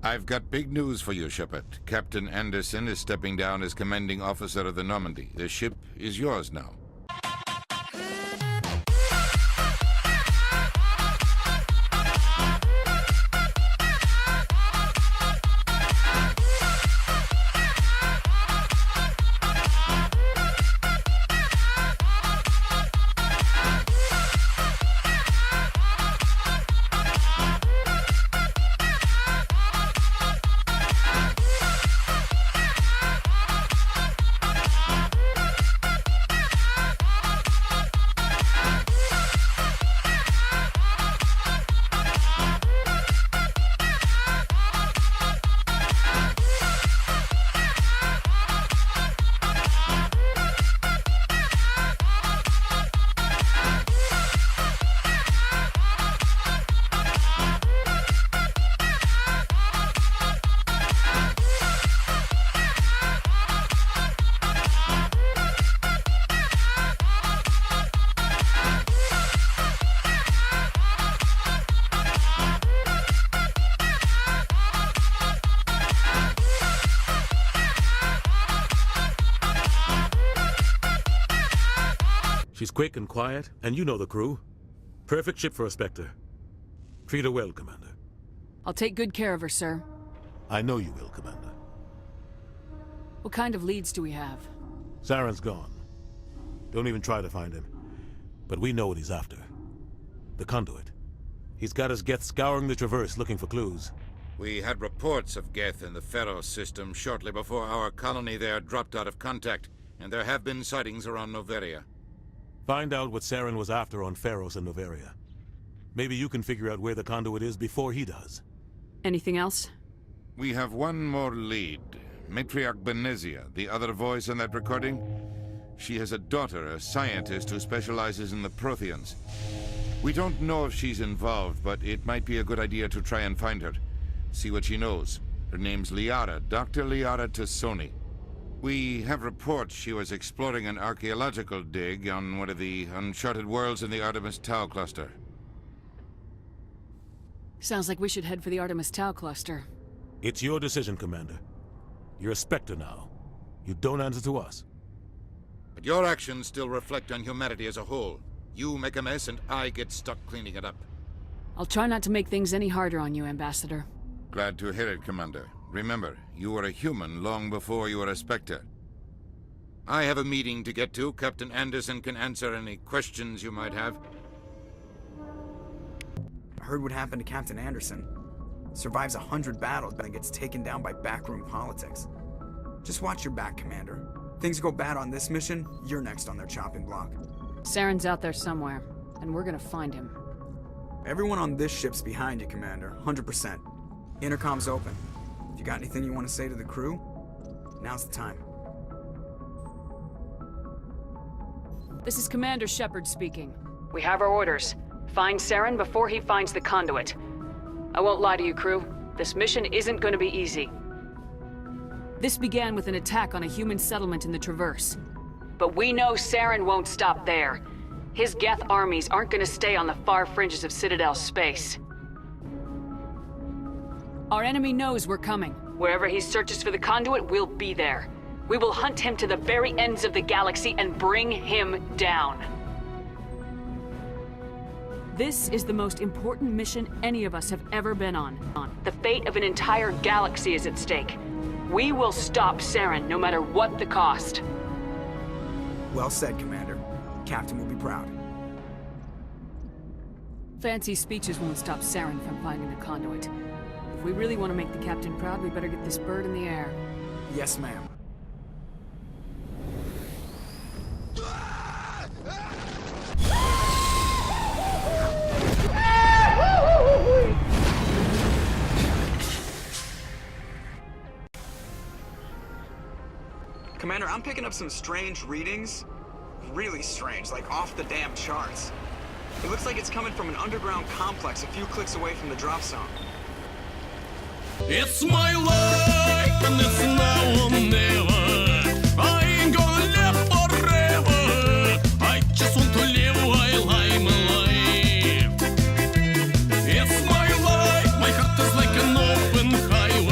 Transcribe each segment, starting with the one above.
I've got big news for you, Shepard. Captain Anderson is stepping down as commanding officer of the Normandy. The ship is yours now. She's quick and quiet, and you know the crew. Perfect ship for a Spectre. Treat her well, Commander. I'll take good care of her, sir. I know you will, Commander. What kind of leads do we have? Saren's gone. Don't even try to find him. But we know what he's after. The conduit. He's got his Geth scouring the Traverse looking for clues. We had reports of Geth in the Pharos system shortly before our colony there dropped out of contact, and there have been sightings around Noveria. Find out what Saren was after on Pharos and Noveria. Maybe you can figure out where the conduit is before he does. Anything else? We have one more lead. Matriarch Benezia, the other voice in that recording. She has a daughter, a scientist who specializes in the Protheans. We don't know if she's involved, but it might be a good idea to try and find her. See what she knows. Her name's Liara, Dr. Liara Tassoni. We have reports she was exploring an archaeological dig on one of the uncharted worlds in the Artemis Tau cluster. Sounds like we should head for the Artemis Tau cluster. It's your decision, Commander. You're a Spectre now. You don't answer to us. But your actions still reflect on humanity as a whole. You make a mess and I get stuck cleaning it up. I'll try not to make things any harder on you, Ambassador. Glad to hear it, Commander. Remember, you were a human long before you were a Spectre. I have a meeting to get to. Captain Anderson can answer any questions you might have. I heard what happened to Captain Anderson. Survives 100 battles, but gets taken down by backroom politics. Just watch your back, Commander. Things go bad on this mission, you're next on their chopping block. Saren's out there somewhere, and we're gonna find him. Everyone on this ship's behind you, Commander. 100%. Intercom's open. If you got anything you want to say to the crew, now's the time. This is Commander Shepard speaking. We have our orders. Find Saren before he finds the conduit. I won't lie to you, crew. This mission isn't going to be easy. This began with an attack on a human settlement in the Traverse. But we know Saren won't stop there. His Geth armies aren't going to stay on the far fringes of Citadel space. Our enemy knows we're coming. Wherever he searches for the conduit, we'll be there. We will hunt him to the very ends of the galaxy and bring him down. This is the most important mission any of us have ever been on. The fate of an entire galaxy is at stake. We will stop Saren no matter what the cost. Well said, Commander. Captain will be proud. Fancy speeches won't stop Saren from finding the conduit. If we really want to make the captain proud, we better get this bird in the air. Yes, ma'am. Commander, I'm picking up some strange readings. Really strange, like off the damn charts. It looks like it's coming from an underground complex a few clicks away from the drop zone. It's my life and it's now or never. I ain't gonna live forever. I just want to live while I'm alive. It's my life, my heart is like an open highway.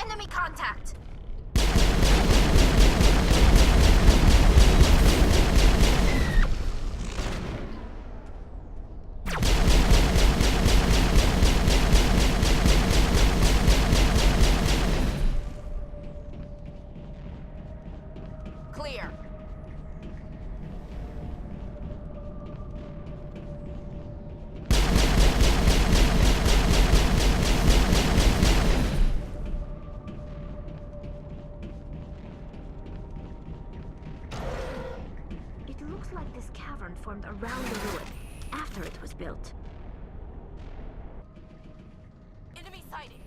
Enemy contact! Clear. It looks like this cavern formed around the ruin, after it was built. Enemy sighting!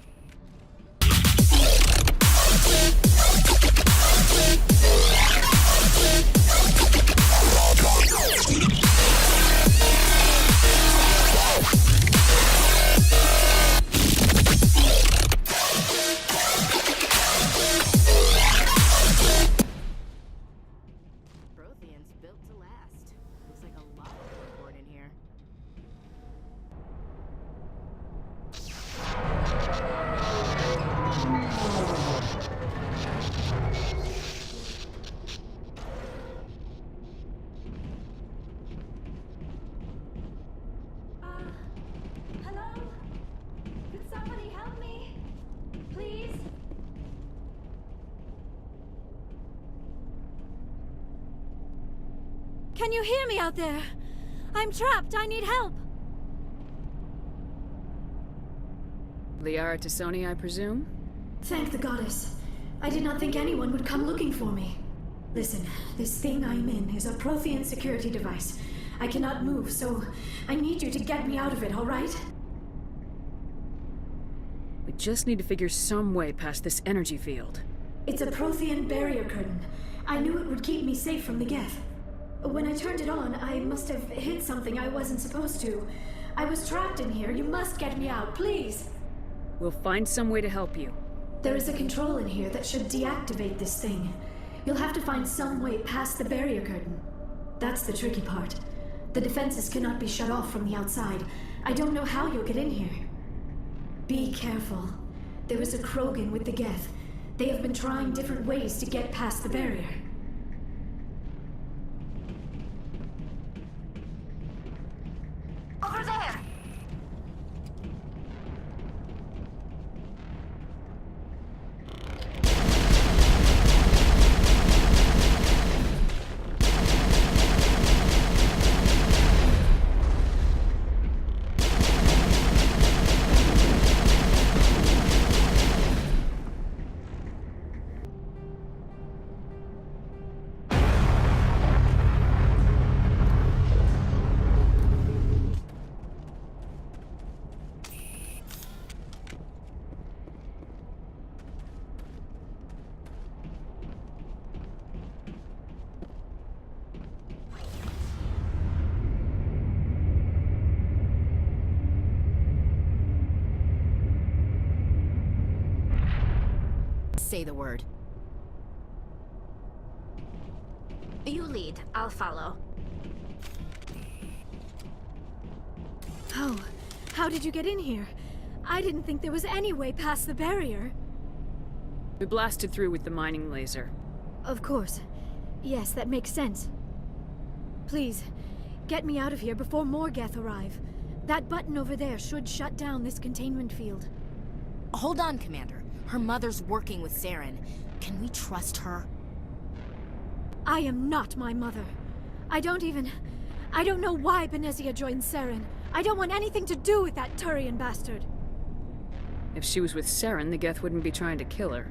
Protheans built to last. Looks like a lot of board in here. Hello? Could somebody help me? Please? Can you hear me out there? I'm trapped. I need help. Liara to Sony, I presume? Thank the goddess. I did not think anyone would come looking for me. Listen, this thing I'm in is a Prothean security device. I cannot move, so I need you to get me out of it, all right? We just need to figure some way past this energy field. It's a Prothean barrier curtain. I knew it would keep me safe from the Geth. When I turned it on, I must have hit something I wasn't supposed to. I was trapped in here. You must get me out, please. We'll find some way to help you. There is a control in here that should deactivate this thing. You'll have to find some way past the barrier curtain. That's the tricky part. The defenses cannot be shut off from the outside. I don't know how you'll get in here. Be careful. There is a Krogan with the Geth. They have been trying different ways to get past the barrier. Over there! Say the word. You lead, I'll follow. Oh, how did you get in here? I didn't think there was any way past the barrier. We blasted through with the mining laser. Of course. Yes, that makes sense. Please, get me out of here before more Geth arrive. That button over there should shut down this containment field. Hold on, Commander. Her mother's working with Saren. Can we trust her? I am not my mother. I don't know why Benezia joined Saren. I don't want anything to do with that Turian bastard. If she was with Saren, the Geth wouldn't be trying to kill her.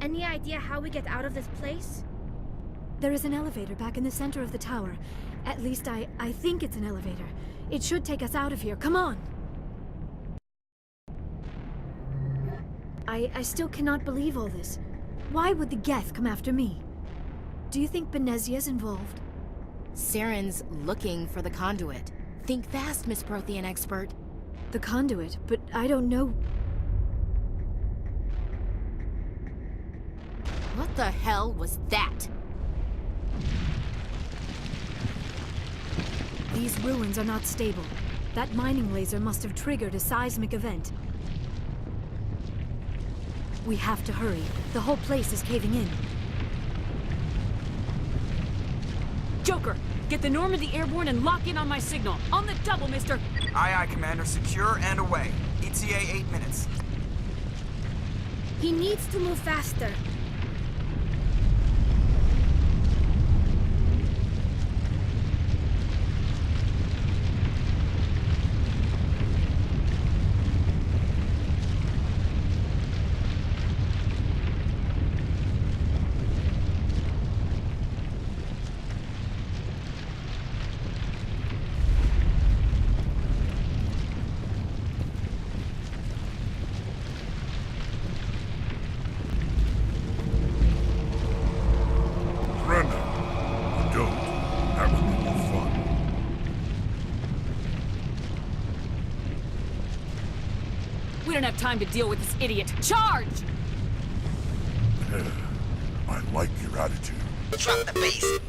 Any idea how we get out of this place? There is an elevator back in the center of the tower. At least I think it's an elevator. It should take us out of here. Come on! I still cannot believe all this. Why would the Geth come after me? Do you think Benezia's involved? Saren's looking for the conduit. Think fast, Miss Prothean expert. The conduit, but I don't know... What the hell was that? These ruins are not stable. That mining laser must have triggered a seismic event. We have to hurry. The whole place is caving in. Joker, get the Normandy airborne and lock in on my signal. On the double, mister! Aye, aye, Commander. Secure and away. ETA 8 minutes. He needs to move faster. We don't have time to deal with this idiot. Charge! I like your attitude. Drop the bass.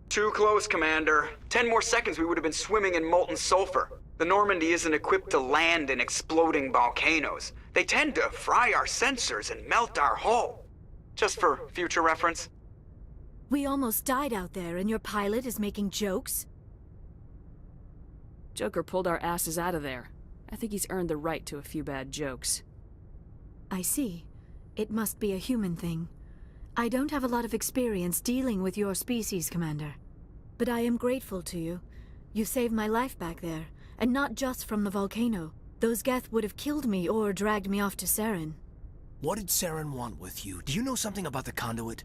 Too close, Commander. 10 more seconds we would have been swimming in molten sulfur. The Normandy isn't equipped to land in exploding volcanoes. They tend to fry our sensors and melt our hull. Just for future reference. We almost died out there, and your pilot is making jokes? Joker pulled our asses out of there. I think he's earned the right to a few bad jokes. I see. It must be a human thing. I don't have a lot of experience dealing with your species, Commander. But I am grateful to you. You saved my life back there, and not just from the volcano. Those Geth would have killed me or dragged me off to Saren. What did Saren want with you? Do you know something about the conduit?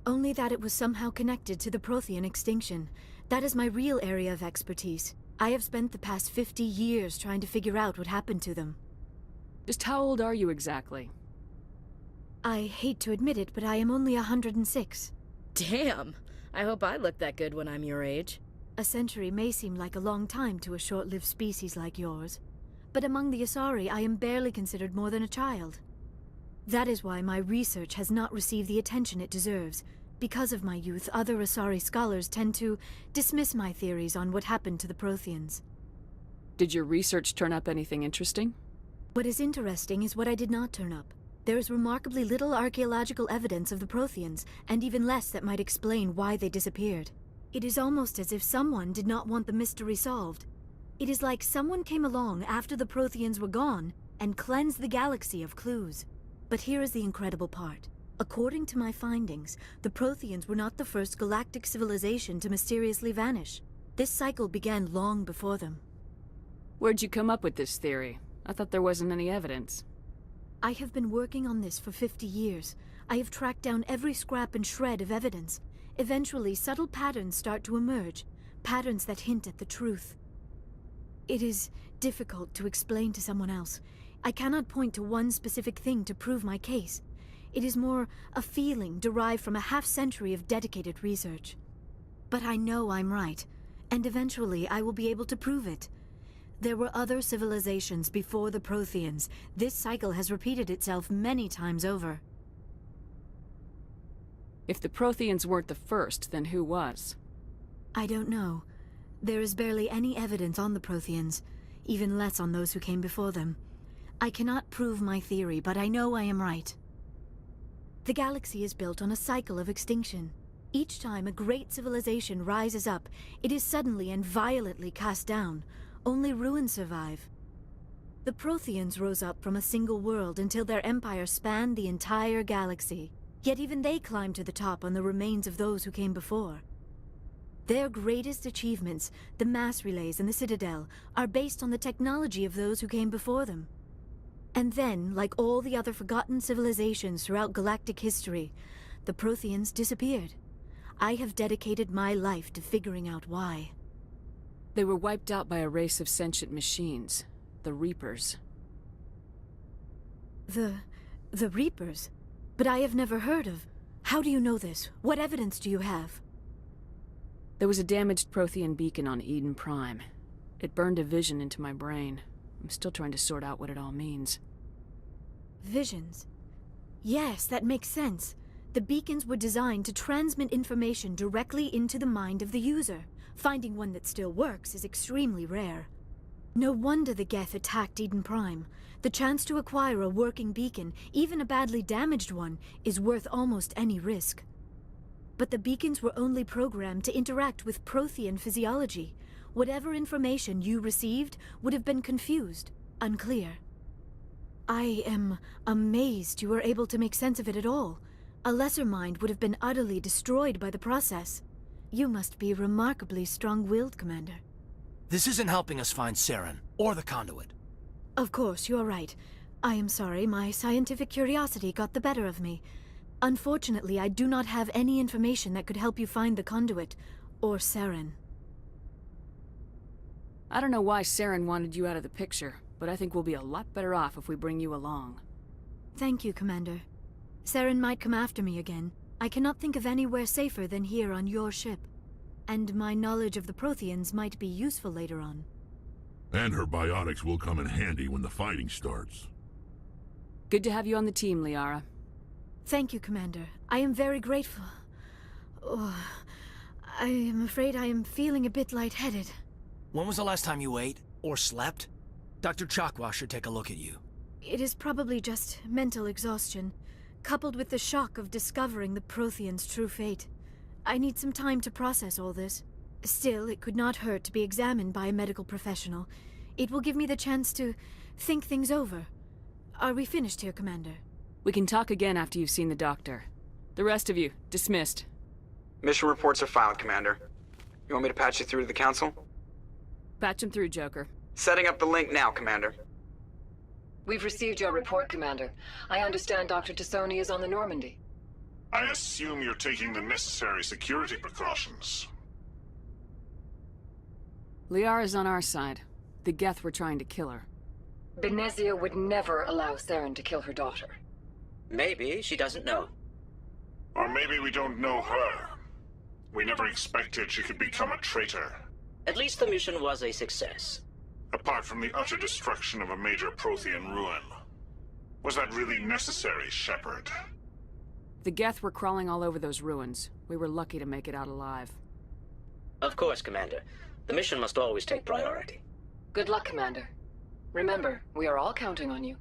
Only that it was somehow connected to the Prothean extinction. That is my real area of expertise. I have spent the past 50 years trying to figure out what happened to them. Just how old are you exactly? I hate to admit it, but I am only 106. Damn! I hope I look that good when I'm your age. A century may seem like a long time to a short-lived species like yours, but among the Asari I am barely considered more than a child. That is why my research has not received the attention it deserves. Because of my youth, other Asari scholars tend to dismiss my theories on what happened to the Protheans. Did your research turn up anything interesting? What is interesting is what I did not turn up. There is remarkably little archaeological evidence of the Protheans, and even less that might explain why they disappeared. It is almost as if someone did not want the mystery solved. It is like someone came along after the Protheans were gone and cleansed the galaxy of clues. But here is the incredible part. According to my findings, the Protheans were not the first galactic civilization to mysteriously vanish. This cycle began long before them. Where'd you come up with this theory? I thought there wasn't any evidence. I have been working on this for 50 years. I have tracked down every scrap and shred of evidence. Eventually, subtle patterns start to emerge, patterns that hint at the truth. It is difficult to explain to someone else. I cannot point to one specific thing to prove my case. It is more a feeling derived from a half-century of dedicated research. But I know I'm right, and eventually I will be able to prove it. There were other civilizations before the Protheans. This cycle has repeated itself many times over. If the Protheans weren't the first, then who was? I don't know. There is barely any evidence on the Protheans, even less on those who came before them. I cannot prove my theory, but I know I am right. The galaxy is built on a cycle of extinction. Each time a great civilization rises up, it is suddenly and violently cast down. Only ruins survive. The Protheans rose up from a single world until their empire spanned the entire galaxy. Yet even they climbed to the top on the remains of those who came before. Their greatest achievements, the mass relays and the Citadel, are based on the technology of those who came before them. And then, like all the other forgotten civilizations throughout galactic history, the Protheans disappeared. I have dedicated my life to figuring out why. They were wiped out by a race of sentient machines, the Reapers. The Reapers? But I have never heard of. How do you know this? What evidence do you have? There was a damaged Prothean beacon on Eden Prime. It burned a vision into my brain. I'm still trying to sort out what it all means. Visions? Yes, that makes sense. The beacons were designed to transmit information directly into the mind of the user. Finding one that still works is extremely rare. No wonder the Geth attacked Eden Prime. The chance to acquire a working beacon, even a badly damaged one, is worth almost any risk. But the beacons were only programmed to interact with Prothean physiology. Whatever information you received would have been confused, unclear. I am amazed you were able to make sense of it at all. A lesser mind would have been utterly destroyed by the process. You must be remarkably strong-willed, Commander. This isn't helping us find Saren, or the conduit. Of course, you're right. I am sorry, my scientific curiosity got the better of me. Unfortunately, I do not have any information that could help you find the conduit, or Saren. I don't know why Saren wanted you out of the picture, but I think we'll be a lot better off if we bring you along. Thank you, Commander. Saren might come after me again. I cannot think of anywhere safer than here on your ship. And my knowledge of the Protheans might be useful later on. And her biotics will come in handy when the fighting starts. Good to have you on the team, Liara. Thank you, Commander. I am very grateful. Oh, I am afraid I am feeling a bit lightheaded. When was the last time you ate, or slept? Dr. Chakwa should take a look at you. It is probably just mental exhaustion, coupled with the shock of discovering the Protheans' true fate. I need some time to process all this. Still, it could not hurt to be examined by a medical professional. It will give me the chance to think things over. Are we finished here, Commander? We can talk again after you've seen the doctor. The rest of you, dismissed. Mission reports are filed, Commander. You want me to patch you through to the Council? Patch him through, Joker. Setting up the link now, Commander. We've received your report, Commander. I understand Dr. Tassoni is on the Normandy. I assume you're taking the necessary security precautions. Liara's on our side. The Geth were trying to kill her. Benezia would never allow Saren to kill her daughter. Maybe she doesn't know. Or maybe we don't know her. We never expected she could become a traitor. At least the mission was a success. Apart from the utter destruction of a major Prothean ruin. Was that really necessary, Shepard? The Geth were crawling all over those ruins. We were lucky to make it out alive. Of course, Commander. The mission must always take priority. Good luck, Commander. Remember, we are all counting on you.